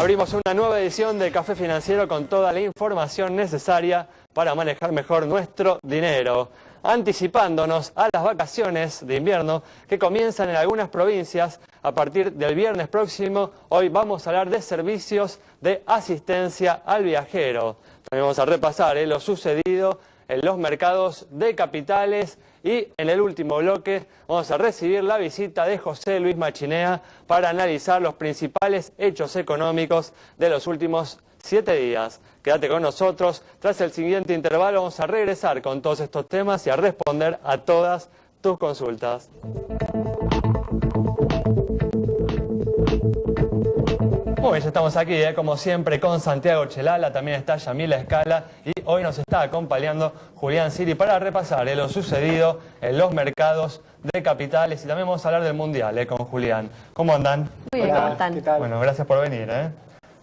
Abrimos una nueva edición de Café Financiero con toda la información necesaria para manejar mejor nuestro dinero. Anticipándonos a las vacaciones de invierno que comienzan en algunas provincias a partir del viernes próximo, hoy vamos a hablar de servicios de asistencia al viajero. También vamos a repasar lo sucedido en los mercados de capitales y en el último bloque vamos a recibir la visita de José Luis Machinea para analizar los principales hechos económicos de los últimos 7 días. Quédate con nosotros, tras el siguiente intervalo vamos a regresar con todos estos temas y a responder a todas tus consultas. Muy bien, ya estamos aquí, como siempre, con Santiago Chelala, también está Yamila Escala y hoy nos está acompañando Julián Siri para repasar lo sucedido en los mercados de capitales y también vamos a hablar del Mundial con Julián. ¿Cómo andan? Muy bien, ¿cómo están? ¿Qué tal? Bueno, gracias por venir.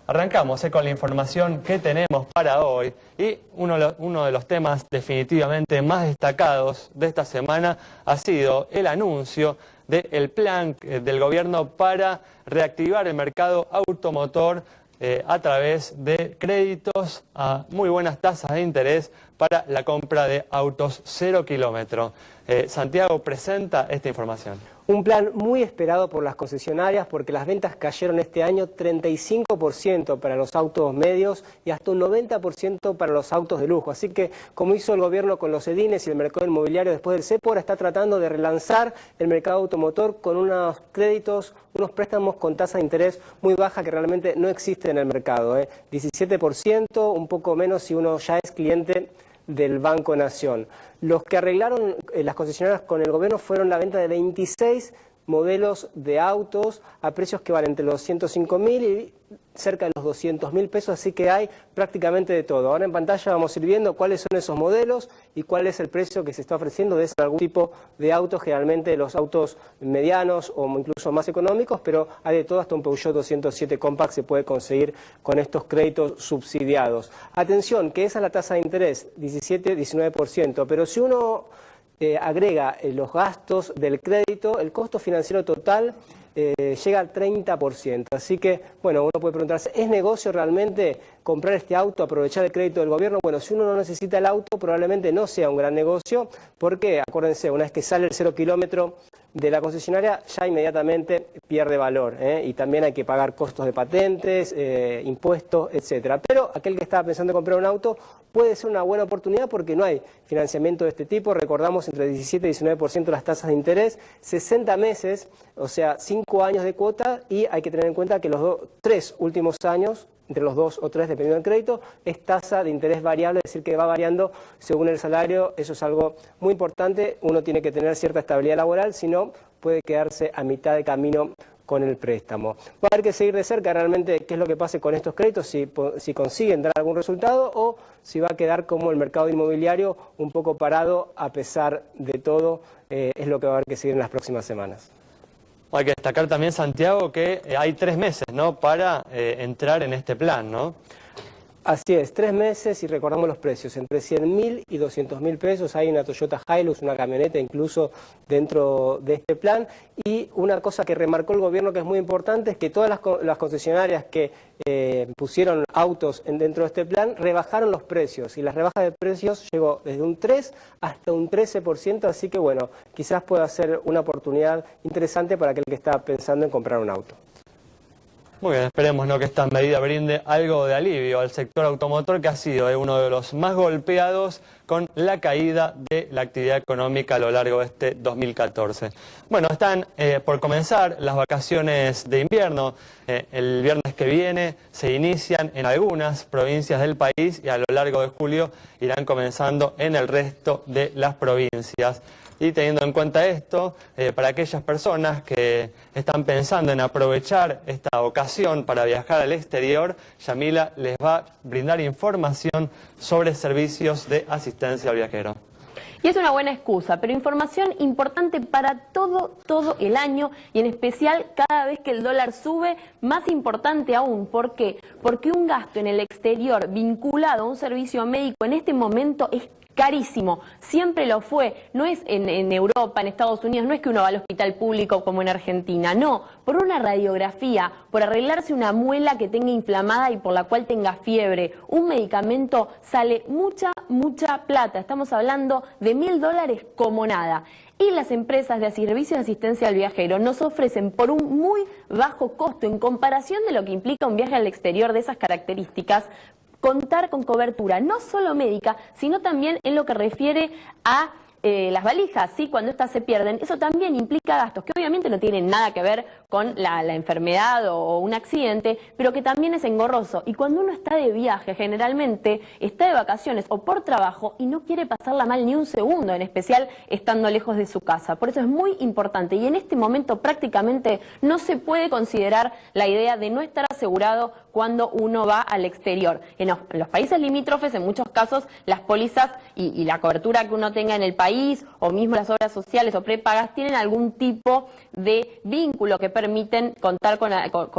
Arrancamos con la información que tenemos para hoy y uno de los temas definitivamente más destacados de esta semana ha sido el anuncio del plan del gobierno para reactivar el mercado automotor a través de créditos a muy buenas tasas de interés para la compra de autos 0 kilómetro. Santiago presenta esta información. Un plan muy esperado por las concesionarias porque las ventas cayeron este año 35% para los autos medios y hasta un 90% para los autos de lujo. Así que, como hizo el gobierno con los edines y el mercado inmobiliario después del cepo, ahora está tratando de relanzar el mercado automotor con unos créditos, unos préstamos con tasa de interés muy baja que realmente no existe en el mercado. 17%, un poco menos si uno ya es cliente del Banco Nación. Los que arreglaron las concesionarias con el gobierno fueron la venta de 26 modelos de autos a precios que van entre los 105.000 y cerca de los 200.000 pesos, así que hay prácticamente de todo. Ahora en pantalla vamos a ir viendo cuáles son esos modelos y cuál es el precio que se está ofreciendo de algún tipo de autos, generalmente los autos medianos o incluso más económicos, pero hay de todo, hasta un Peugeot 207 Compact se puede conseguir con estos créditos subsidiados. Atención, que esa es la tasa de interés, 17-19%, pero si uno agrega los gastos del crédito, el costo financiero total llega al 30%. Así que, bueno, uno puede preguntarse, ¿es negocio realmente comprar este auto, aprovechar el crédito del gobierno? Bueno, si uno no necesita el auto, probablemente no sea un gran negocio, porque, acuérdense, una vez que sale el 0 kilómetro de la concesionaria, ya inmediatamente pierde valor, y también hay que pagar costos de patentes, impuestos, etcétera. Pero aquel que estaba pensando en comprar un auto puede ser una buena oportunidad porque no hay financiamiento de este tipo. Recordamos, entre 17 y 19% las tasas de interés, 60 meses, o sea, 5 años de cuota, y hay que tener en cuenta que los 3 últimos años, entre los 2 o 3 dependiendo del crédito, es tasa de interés variable, es decir, que va variando según el salario. Eso es algo muy importante. Uno tiene que tener cierta estabilidad laboral, si no puede quedarse a mitad de camino con el préstamo. Va a haber que seguir de cerca realmente qué es lo que pase con estos créditos, si consiguen dar algún resultado o si va a quedar como el mercado inmobiliario un poco parado a pesar de todo. Es lo que va a haber que seguir en las próximas semanas. Hay que destacar también, Santiago, que hay 3 meses, para entrar en este plan, ¿no? Así es, 3 meses y recordamos los precios, entre 100.000 y 200.000 pesos. Hay una Toyota Hilux, una camioneta incluso dentro de este plan. Y una cosa que remarcó el gobierno que es muy importante es que todas las concesionarias que pusieron autos dentro de este plan rebajaron los precios. Y las rebajas de precios llegó desde un 3 hasta un 13%, así que bueno, quizás pueda ser una oportunidad interesante para aquel que está pensando en comprar un auto. Muy bien, esperemos que esta medida brinde algo de alivio al sector automotor, que ha sido uno de los más golpeados con la caída de la actividad económica a lo largo de este 2014. Bueno, están por comenzar las vacaciones de invierno. El viernes que viene se inician en algunas provincias del país y a lo largo de julio irán comenzando en el resto de las provincias. Y teniendo en cuenta esto, para aquellas personas que están pensando en aprovechar esta ocasión para viajar al exterior, Yamila les va a brindar información sobre servicios de asistencia al viajero. Y es una buena excusa, pero información importante para todo el año y en especial cada vez que el dólar sube, más importante aún. ¿Por qué? Porque un gasto en el exterior vinculado a un servicio médico en este momento es carísimo, siempre lo fue, no es en Europa, en Estados Unidos, no es que uno va al hospital público como en Argentina, no, por una radiografía, por arreglarse una muela que tenga inflamada y por la cual tenga fiebre, un medicamento sale mucha plata, estamos hablando de $1000 como nada. Y las empresas de servicios de asistencia al viajero nos ofrecen por un muy bajo costo en comparación de lo que implica un viaje al exterior de esas características, contar con cobertura no solo médica, sino también en lo que refiere a las valijas, ¿sí? Cuando estas se pierden, eso también implica gastos que obviamente no tienen nada que ver con la enfermedad o un accidente, pero que también es engorroso. Y cuando uno está de viaje, generalmente está de vacaciones o por trabajo y no quiere pasarla mal ni un segundo, en especial estando lejos de su casa. Por eso es muy importante y en este momento prácticamente no se puede considerar la idea de no estar asegurado cuando uno va al exterior. En los países limítrofes, en muchos casos, las pólizas y la cobertura que uno tenga en el país o mismo las obras sociales o prepagas tienen algún tipo de vínculo que permiten contar con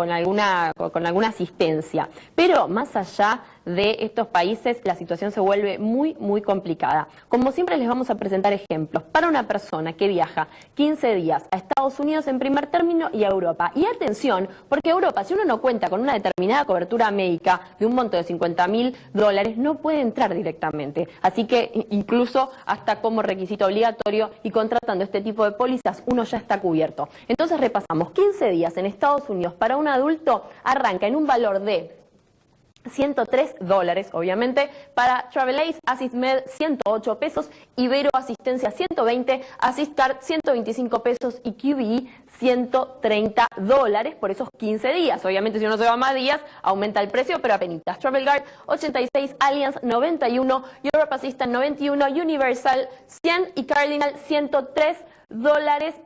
alguna asistencia. Pero más allá de estos países, la situación se vuelve muy complicada. Como siempre les vamos a presentar ejemplos para una persona que viaja 15 días a Estados Unidos en primer término y a Europa. Y atención, porque Europa, si uno no cuenta con una determinada cobertura médica de un monto de $50.000, no puede entrar directamente. Así que incluso hasta como requisito obligatorio y contratando este tipo de pólizas, uno ya está cubierto. Entonces repasamos, 15 días en Estados Unidos para un adulto arranca en un valor de $103, obviamente, para Travelace, AssistMed 108 pesos, Ibero Asistencia 120, AssistCard 125 pesos y QBE $130 por esos 15 días. Obviamente si uno se va más días, aumenta el precio, pero apenitas. TravelGuard 86, Allianz 91, Europe Assistant 91, Universal 100 y Cardinal $103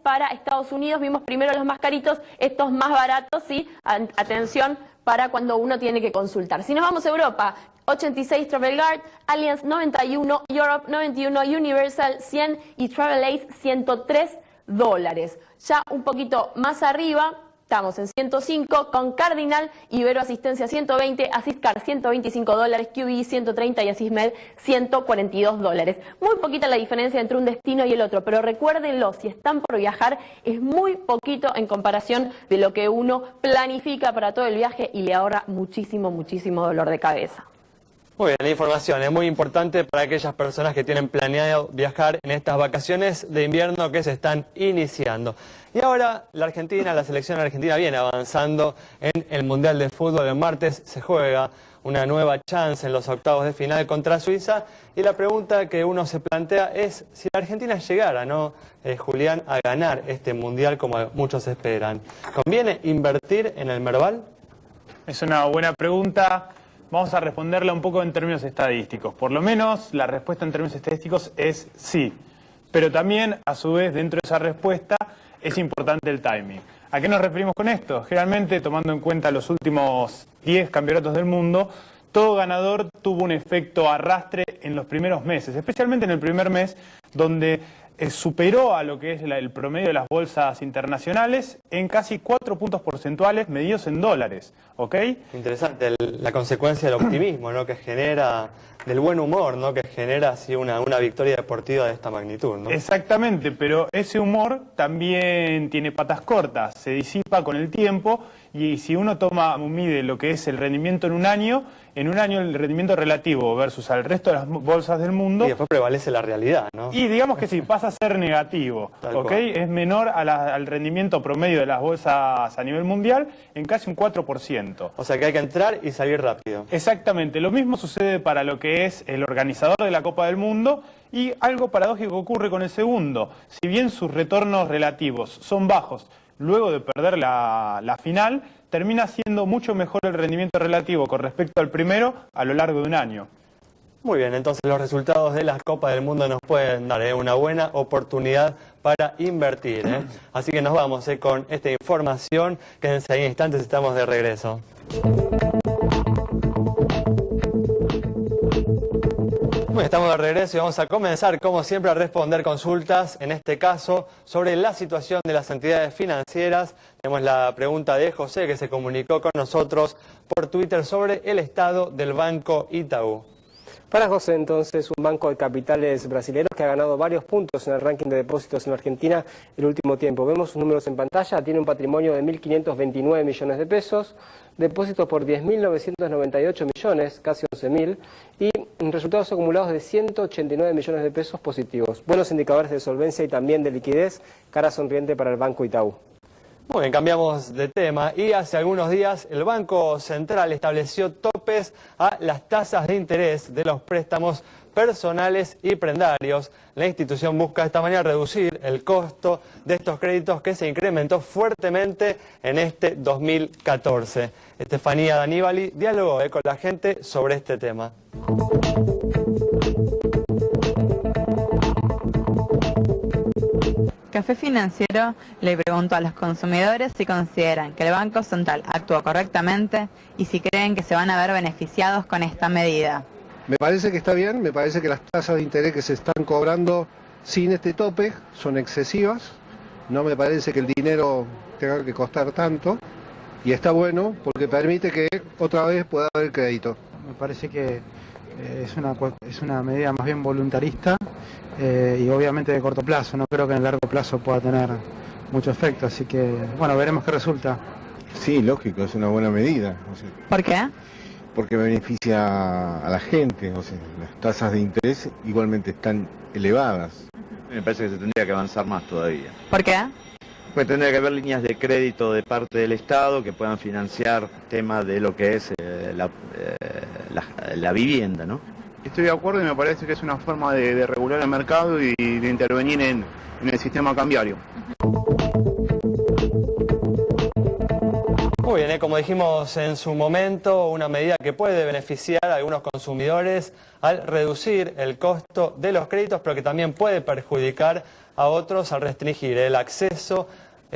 para Estados Unidos. Vimos primero los más caritos, estos más baratos, sí, atención, para cuando uno tiene que consultar. Si nos vamos a Europa, 86 TravelGuard, Allianz 91, Europe 91, Universal 100 y Travelace $103. Ya un poquito más arriba, estamos en 105 con Cardinal, Ibero Asistencia 120, AssistCard $125, QBE 130 y AssistMed $142. Muy poquita la diferencia entre un destino y el otro, pero recuérdenlo, si están por viajar, es muy poquito en comparación de lo que uno planifica para todo el viaje y le ahorra muchísimo dolor de cabeza. Muy bien, la información es muy importante para aquellas personas que tienen planeado viajar en estas vacaciones de invierno que se están iniciando. Y ahora la selección argentina viene avanzando en el Mundial de Fútbol. El martes se juega una nueva chance en los octavos de final contra Suiza. Y la pregunta que uno se plantea es si la Argentina llegara, ¿no, Julián, a ganar este Mundial como muchos esperan? ¿Conviene invertir en el Merval? Es una buena pregunta. Vamos a responderla un poco en términos estadísticos. Por lo menos la respuesta en términos estadísticos es sí. Pero también, a su vez, dentro de esa respuesta es importante el timing. ¿A qué nos referimos con esto? Generalmente, tomando en cuenta los últimos 10 campeonatos del mundo, todo ganador tuvo un efecto arrastre en los primeros meses, especialmente en el primer mes, donde superó a lo que es el promedio de las bolsas internacionales en casi 4 puntos porcentuales medidos en dólares, ¿ok? Interesante, la consecuencia del optimismo, ¿no?, que genera, del buen humor, ¿no?, que genera así una victoria deportiva de esta magnitud, ¿no? Exactamente, pero ese humor también tiene patas cortas, se disipa con el tiempo y si uno mide lo que es el rendimiento en un año el rendimiento relativo versus al resto de las bolsas del mundo... Y después prevalece la realidad, ¿no? Y digamos que sí, pasa a ser negativo, ¿ok? Es menor al rendimiento promedio de las bolsas a nivel mundial en casi un 4%. O sea que hay que entrar y salir rápido. Exactamente, lo mismo sucede para lo que es el organizador de la Copa del Mundo y algo paradójico ocurre con el segundo. Si bien sus retornos relativos son bajos luego de perder la final, termina siendo mucho mejor el rendimiento relativo con respecto al primero a lo largo de un año. Muy bien, entonces los resultados de la Copa del Mundo nos pueden dar una buena oportunidad para invertir. Así que nos vamos con esta información. Quédense ahí en instantes, estamos de regreso. Bueno, estamos de regreso y vamos a comenzar, como siempre, a responder consultas, en este caso, sobre la situación de las entidades financieras. Tenemos la pregunta de José, que se comunicó con nosotros por Twitter sobre el estado del Banco Itaú. Para José, entonces, un banco de capitales brasileños que ha ganado varios puntos en el ranking de depósitos en Argentina el último tiempo. Vemos sus números en pantalla, tiene un patrimonio de 1.529 millones de pesos, depósitos por 10.998 millones, casi 11.000, y resultados acumulados de 189 millones de pesos positivos. Buenos indicadores de solvencia y también de liquidez, cara sonriente para el Banco Itaú. Muy bien, cambiamos de tema y hace algunos días el Banco Central estableció topes a las tasas de interés de los préstamos personales y prendarios. La institución busca de esta manera reducir el costo de estos créditos que se incrementó fuertemente en este 2014. Estefanía Daníbali dialogó con la gente sobre este tema. Café Financiero le preguntó a los consumidores si consideran que el Banco Central actuó correctamente y si creen que se van a ver beneficiados con esta medida. Me parece que está bien, me parece que las tasas de interés que se están cobrando sin este tope son excesivas. No me parece que el dinero tenga que costar tanto y está bueno porque permite que otra vez pueda haber crédito. Me parece que es una medida más bien voluntarista y obviamente de corto plazo. No creo que en el largo plazo pueda tener mucho efecto, así que bueno, veremos qué resulta. Sí, lógico, es una buena medida. ¿Por qué? Porque beneficia a la gente, las tasas de interés igualmente están elevadas. Me parece que se tendría que avanzar más todavía. ¿Por qué? Pues tendría que haber líneas de crédito de parte del Estado que puedan financiar temas de lo que es la vivienda, ¿no? Estoy de acuerdo y me parece que es una forma de regular el mercado y de intervenir en el sistema cambiario. Muy bien, como dijimos en su momento, una medida que puede beneficiar a algunos consumidores al reducir el costo de los créditos, pero que también puede perjudicar a otros al restringir el acceso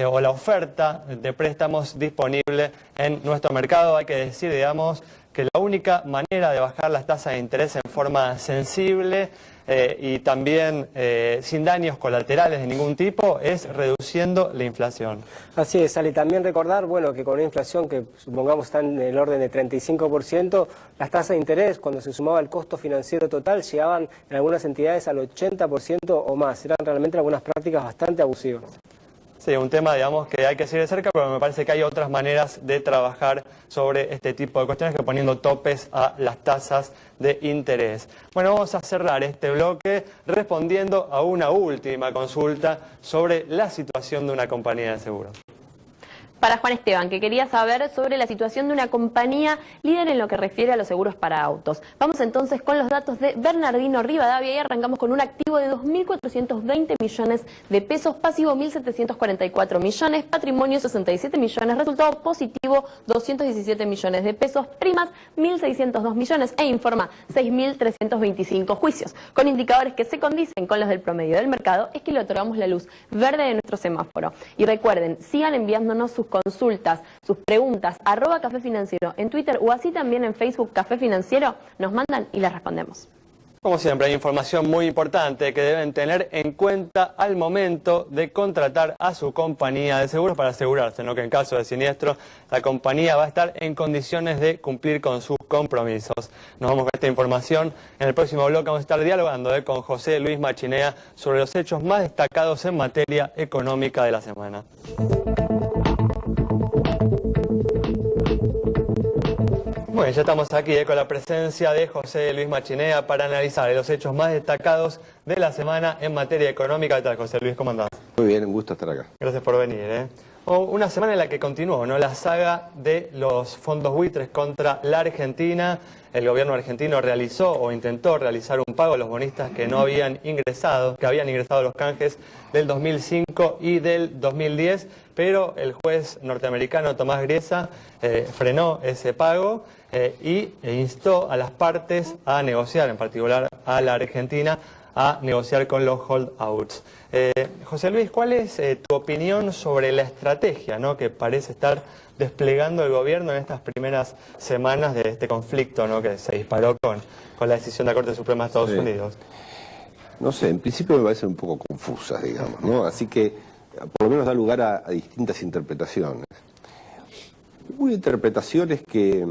o la oferta de préstamos disponible en nuestro mercado. Hay que decir, digamos, que la única manera de bajar las tasas de interés en forma sensible y también sin daños colaterales de ningún tipo es reduciendo la inflación. Así es, Ale. También recordar, bueno, que con una inflación que supongamos está en el orden de 35%, las tasas de interés, cuando se sumaba el costo financiero total, llegaban en algunas entidades al 80% o más. Eran realmente algunas prácticas bastante abusivas. Sí, un tema, digamos, que hay que seguir de cerca, pero me parece que hay otras maneras de trabajar sobre este tipo de cuestiones que poniendo topes a las tasas de interés. Bueno, vamos a cerrar este bloque respondiendo a una última consulta sobre la situación de una compañía de seguros. Para Juan Esteban, que quería saber sobre la situación de una compañía líder en lo que refiere a los seguros para autos. Vamos entonces con los datos de Bernardino Rivadavia y arrancamos con un activo de 2.420 millones de pesos, pasivo 1.744 millones, patrimonio 67 millones, resultado positivo 217 millones de pesos, primas 1.602 millones e informa 6.325 juicios. Con indicadores que se condicen con los del promedio del mercado, es que le otorgamos la luz verde de nuestro semáforo. Y recuerden, sigan enviándonos sus consultas, sus preguntas, @Café Financiero en Twitter o así también en Facebook Café Financiero, nos mandan y les respondemos. Como siempre, hay información muy importante que deben tener en cuenta al momento de contratar a su compañía de seguros para asegurarse, ¿no?, que en caso de siniestro la compañía va a estar en condiciones de cumplir con sus compromisos. Nos vamos con esta información. En el próximo bloque vamos a estar dialogando con José Luis Machinea sobre los hechos más destacados en materia económica de la semana. Bueno, ya estamos aquí con la presencia de José Luis Machinea para analizar los hechos más destacados de la semana en materia económica. ¿Qué tal, José Luis? ¿Cómo andás? Muy bien, un gusto estar acá. Gracias por venir. Una semana en la que continuó, ¿no?, la saga de los fondos buitres contra la Argentina. El gobierno argentino realizó o intentó realizar un pago a los bonistas que no habían ingresado, que habían ingresado los canjes del 2005 y del 2010, pero el juez norteamericano Tomás Griesa frenó ese pago e instó a las partes a negociar, en particular a la Argentina, a negociar con los holdouts. José Luis, ¿cuál es tu opinión sobre la estrategia, ¿no?, que parece estar desplegando el gobierno en estas primeras semanas de este conflicto, ¿no?, que se disparó con la decisión de la Corte Suprema de Estados Unidos? No sé, en principio me parecen un poco confusas, digamos, ¿no? Así que por lo menos da lugar a distintas interpretaciones. Una interpretación es que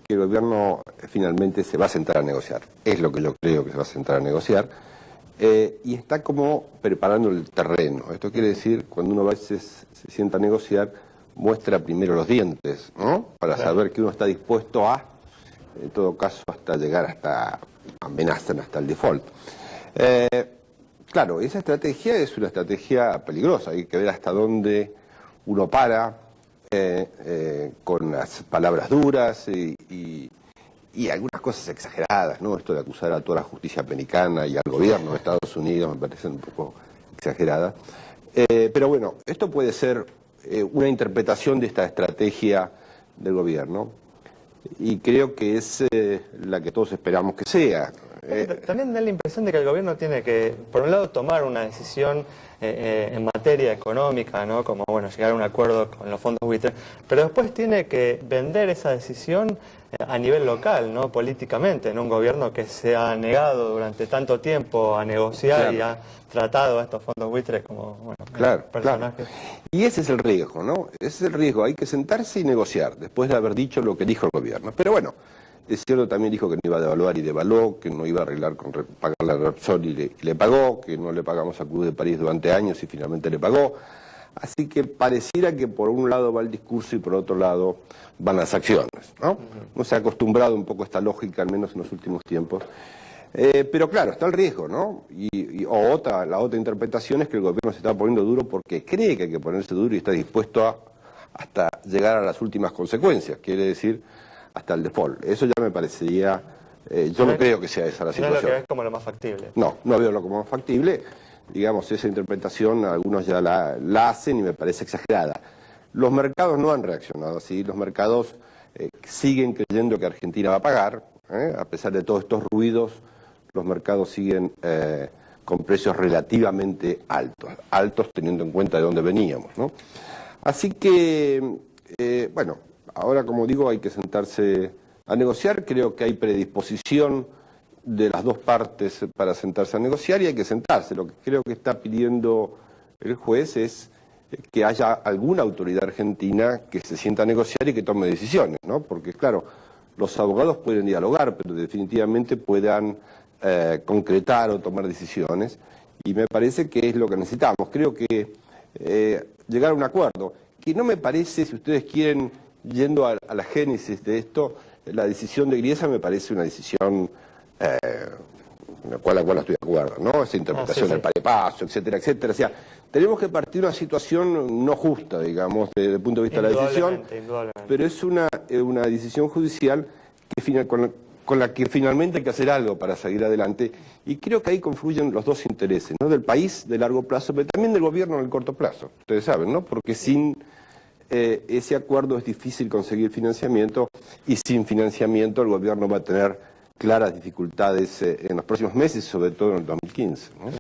el gobierno finalmente se va a sentar a negociar. Es lo que yo creo que se va a sentar a negociar. Y está como preparando el terreno. Esto quiere decir, cuando uno a veces se sienta a negociar, muestra primero los dientes, ¿no? Para saber que uno está dispuesto a, en todo caso, hasta llegar hasta amenazan, hasta el default. Claro, esa estrategia es una estrategia peligrosa. Hay que ver hasta dónde uno para con las palabras duras y algunas cosas exageradas, ¿no? Esto de acusar a toda la justicia americana y al gobierno de Estados Unidos me parece un poco exagerada. Pero bueno, esto puede ser una interpretación de esta estrategia del gobierno y creo que es la que todos esperamos que sea. También da la impresión de que el gobierno tiene que, por un lado, tomar una decisión en materia económica, ¿no? Como, bueno, llegar a un acuerdo con los fondos buitres, pero después tiene que vender esa decisión a nivel local, ¿no? Políticamente, en un gobierno que se ha negado durante tanto tiempo a negociar y ha tratado a estos fondos buitres como, bueno, personajes. Y ese es el riesgo, ¿no? Ese es el riesgo, hay que sentarse y negociar, después de haber dicho lo que dijo el gobierno. Pero bueno, es cierto, también dijo que no iba a devaluar y devaluó, que no iba a arreglar con pagarle a Repsol y le pagó, que no le pagamos a Cruz de París durante años y finalmente le pagó. Así que pareciera que por un lado va el discurso y por otro lado van las acciones, ¿no? No se ha acostumbrado un poco a esta lógica, al menos en los últimos tiempos. Pero claro, está el riesgo, ¿no? La otra interpretación es que el gobierno se está poniendo duro porque cree que hay que ponerse duro y está dispuesto a hasta llegar a las últimas consecuencias, quiere decir hasta el default. Eso ya me parecería, yo no creo que sea esa la situación. No es lo que ves como lo más factible. No veo lo como más factible. Digamos, esa interpretación algunos ya la hacen y me parece exagerada. Los mercados no han reaccionado así, los mercados siguen creyendo que Argentina va a pagar, a pesar de todos estos ruidos, los mercados siguen con precios relativamente altos teniendo en cuenta de dónde veníamos, ¿no? Así que, bueno, ahora como digo hay que sentarse a negociar, creo que hay predisposición de las dos partes para sentarse a negociar y hay que sentarse. Lo que creo que está pidiendo el juez es que haya alguna autoridad argentina que se sienta a negociar y que tome decisiones, ¿no? Porque claro, los abogados pueden dialogar, pero definitivamente puedan concretar o tomar decisiones y me parece que es lo que necesitamos. Creo que llegar a un acuerdo, que no me parece, si ustedes quieren, yendo a la génesis de esto, la decisión de Griesa me parece una decisión con la cual estoy de acuerdo, ¿no? Esa interpretación del parepaso, etcétera, etcétera. O sea, tenemos que partir de una situación no justa, digamos, desde el punto de vista de la decisión, pero es una decisión judicial que con la que finalmente hay que hacer algo para seguir adelante, y creo que ahí confluyen los dos intereses, ¿no? Del país de largo plazo, pero también del gobierno en el corto plazo, ustedes saben, ¿no? Porque sin ese acuerdo es difícil conseguir financiamiento, y sin financiamiento el gobierno va a tener claras dificultades en los próximos meses, sobre todo en el 2015, ¿no?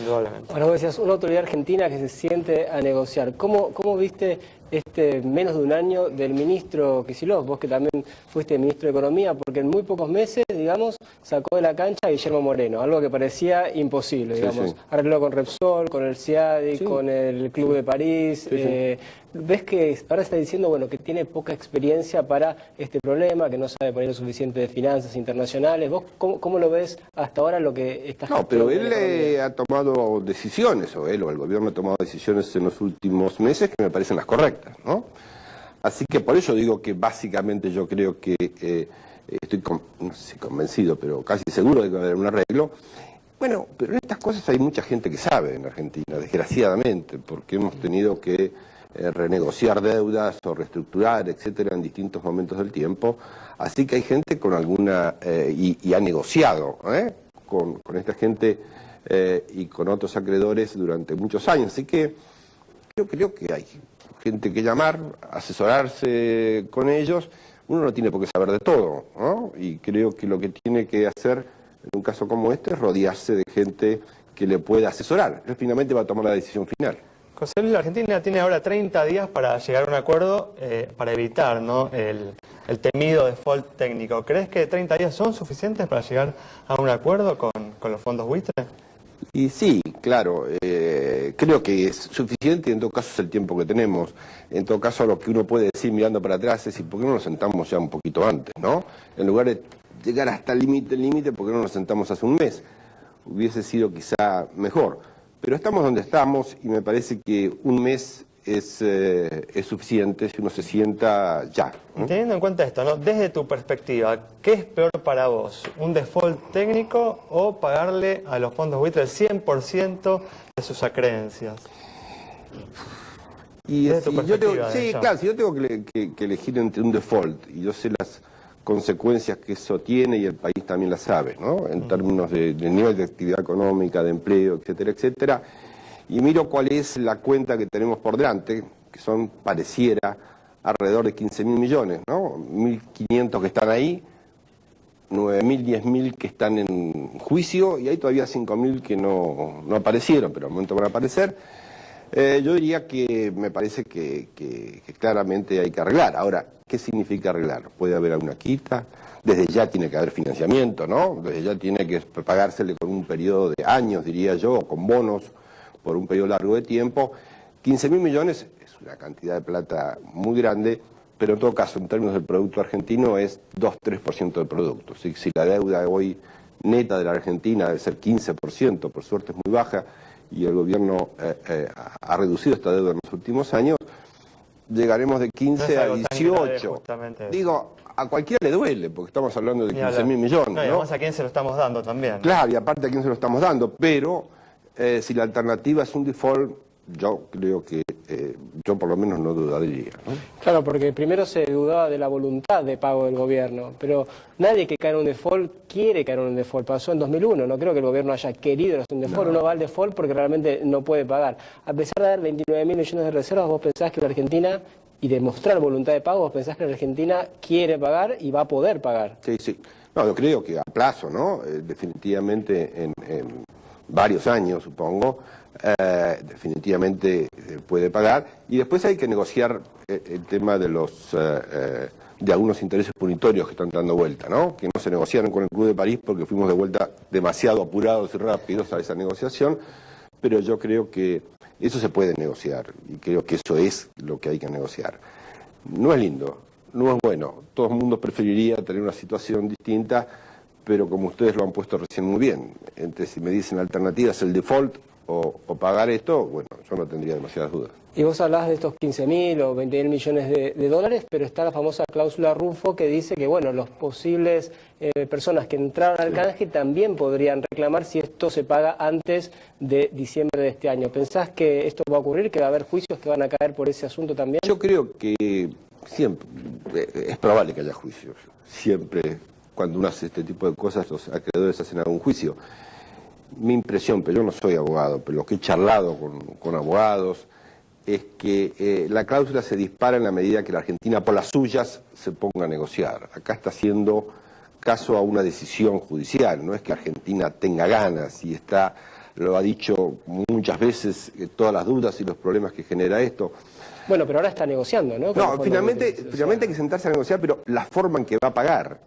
Ahora vos decías, una autoridad argentina que se siente a negociar. ¿Cómo viste menos de un año del ministro Kicillof, vos que también fuiste ministro de Economía, porque en muy pocos meses, digamos, sacó de la cancha a Guillermo Moreno, algo que parecía imposible, digamos, arregló con Repsol, con el CIADI, con el Club de París, ves que ahora está diciendo, bueno, que tiene poca experiencia para este problema, que no sabe poner lo suficiente de finanzas internacionales. ¿Vos cómo lo ves hasta ahora lo que está haciendo? No, pero él ha tomado decisiones, o el gobierno ha tomado decisiones en los últimos meses que me parecen las correctas, ¿no? Así que por eso digo que básicamente yo creo que estoy, no sé si convencido, pero casi seguro de que va a haber un arreglo. Bueno, pero en estas cosas hay mucha gente que sabe en Argentina, desgraciadamente, porque hemos tenido que renegociar deudas o reestructurar, etcétera, en distintos momentos del tiempo. Así que hay gente con alguna, y ha negociado con esta gente y con otros acreedores durante muchos años. Así que yo creo que hay gente que llamar, asesorarse con ellos. Uno no tiene por qué saber de todo, ¿no? Y creo que lo que tiene que hacer en un caso como este es rodearse de gente que le pueda asesorar. Él finalmente va a tomar la decisión final. José Luis, la Argentina tiene ahora 30 días para llegar a un acuerdo para evitar, ¿no?, el temido default técnico. ¿Crees que 30 días son suficientes para llegar a un acuerdo con los fondos buitres? Y sí, claro, creo que es suficiente, en todo caso es el tiempo que tenemos. En todo caso lo que uno puede decir mirando para atrás es, ¿y por qué no nos sentamos ya un poquito antes, ¿no? En lugar de llegar hasta el límite, porque no nos sentamos hace un mes. Hubiese sido quizá mejor. Pero estamos donde estamos y me parece que un mes es suficiente si uno se sienta ya, ¿no? Y teniendo en cuenta esto, ¿no? Desde tu perspectiva, ¿qué es peor para vos? ¿Un default técnico o pagarle a los fondos buitre el 100% de sus acreencias? Y si yo tengo que elegir entre un default, y yo sé las consecuencias que eso tiene y el país también las sabe, ¿no? En términos de nivel de actividad económica, de empleo, etcétera, etcétera. Y miro cuál es la cuenta que tenemos por delante, que son, pareciera, alrededor de 15.000 millones, ¿no? 1.500 que están ahí, 9.000, 10.000 que están en juicio, y hay todavía 5.000 que no aparecieron, pero al momento van a aparecer. Yo diría que me parece que claramente hay que arreglar. Ahora, ¿qué significa arreglar? Puede haber alguna quita, desde ya tiene que haber financiamiento, ¿no? Desde ya tiene que pagársele con un periodo de años, diría yo, o con bonos, por un periodo largo de tiempo. 15.000 millones es una cantidad de plata muy grande, pero en todo caso, en términos del producto argentino, es 2-3% del producto. Si la deuda hoy neta de la Argentina debe ser 15%, por suerte es muy baja, y el gobierno ha reducido esta deuda en los últimos años, llegaremos de 15 a 18. Digo, a cualquiera le duele, porque estamos hablando de 15.000 millones. No, y además a quién se lo estamos dando también. Claro, y aparte a quién se lo estamos dando, pero si la alternativa es un default, yo creo que yo por lo menos no dudaría, ¿no? Claro, porque primero se dudaba de la voluntad de pago del gobierno, pero nadie que cae en un default quiere caer en un default. Pasó en 2001, no creo que el gobierno haya querido hacer un default, uno va al default porque realmente no puede pagar. A pesar de dar 29.000 millones de reservas, vos pensás que la Argentina, y demostrar voluntad de pago, vos pensás que la Argentina quiere pagar y va a poder pagar. Sí, sí. No, yo creo que a plazo, ¿no? Definitivamente en varios años, supongo, definitivamente puede pagar, y después hay que negociar el tema de de algunos intereses punitorios que están dando vuelta, ¿no? Que no se negociaron con el Club de París porque fuimos de vuelta demasiado apurados y rápidos a esa negociación, pero yo creo que eso se puede negociar y creo que eso es lo que hay que negociar. No es lindo, no es bueno, todo el mundo preferiría tener una situación distinta, pero como ustedes lo han puesto recién muy bien, entre si me dicen alternativas el default o pagar esto, bueno, yo no tendría demasiadas dudas. Y vos hablás de estos 15.000 o 20.000 millones de dólares, pero está la famosa cláusula Rufo que dice que, bueno, los posibles personas que entraron al canje también podrían reclamar si esto se paga antes de diciembre de este año. ¿Pensás que esto va a ocurrir, que va a haber juicios que van a caer por ese asunto también? Yo creo que siempre, es probable que haya juicios, siempre. Cuando uno hace este tipo de cosas, los acreedores hacen algún juicio. Mi impresión, pero yo no soy abogado, pero lo que he charlado con abogados, es que la cláusula se dispara en la medida que la Argentina, por las suyas, se ponga a negociar. Acá está haciendo caso a una decisión judicial, no es que Argentina tenga ganas, y lo ha dicho muchas veces, todas las dudas y los problemas que genera esto. Bueno, pero ahora está negociando, ¿no? No, finalmente hay que sentarse a negociar, pero la forma en que va a pagar.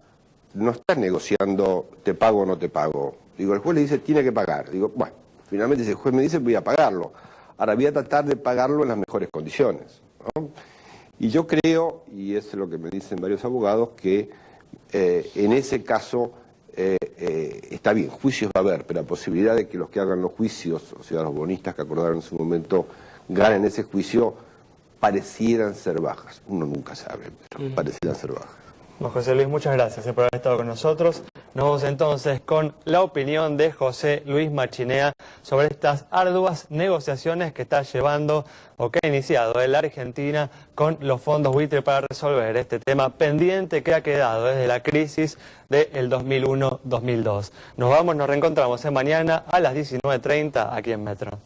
No está negociando te pago o no te pago. Digo, el juez le dice tiene que pagar. Digo, bueno, finalmente si el juez me dice voy a pagarlo. Ahora voy a tratar de pagarlo en las mejores condiciones, ¿no? Y yo creo, y es lo que me dicen varios abogados, que en ese caso está bien, juicios va a haber, pero la posibilidad de que los que hagan los juicios, o sea, los bonistas que acordaron en su momento, ganen ese juicio, parecieran ser bajas. Uno nunca sabe, pero parecieran ser bajas. Bueno, José Luis, muchas gracias por haber estado con nosotros. Nos vamos entonces con la opinión de José Luis Machinea sobre estas arduas negociaciones que está llevando o que ha iniciado la Argentina con los fondos buitre para resolver este tema pendiente que ha quedado desde la crisis del 2001-2002. Nos reencontramos mañana a las 19:30 aquí en Metro.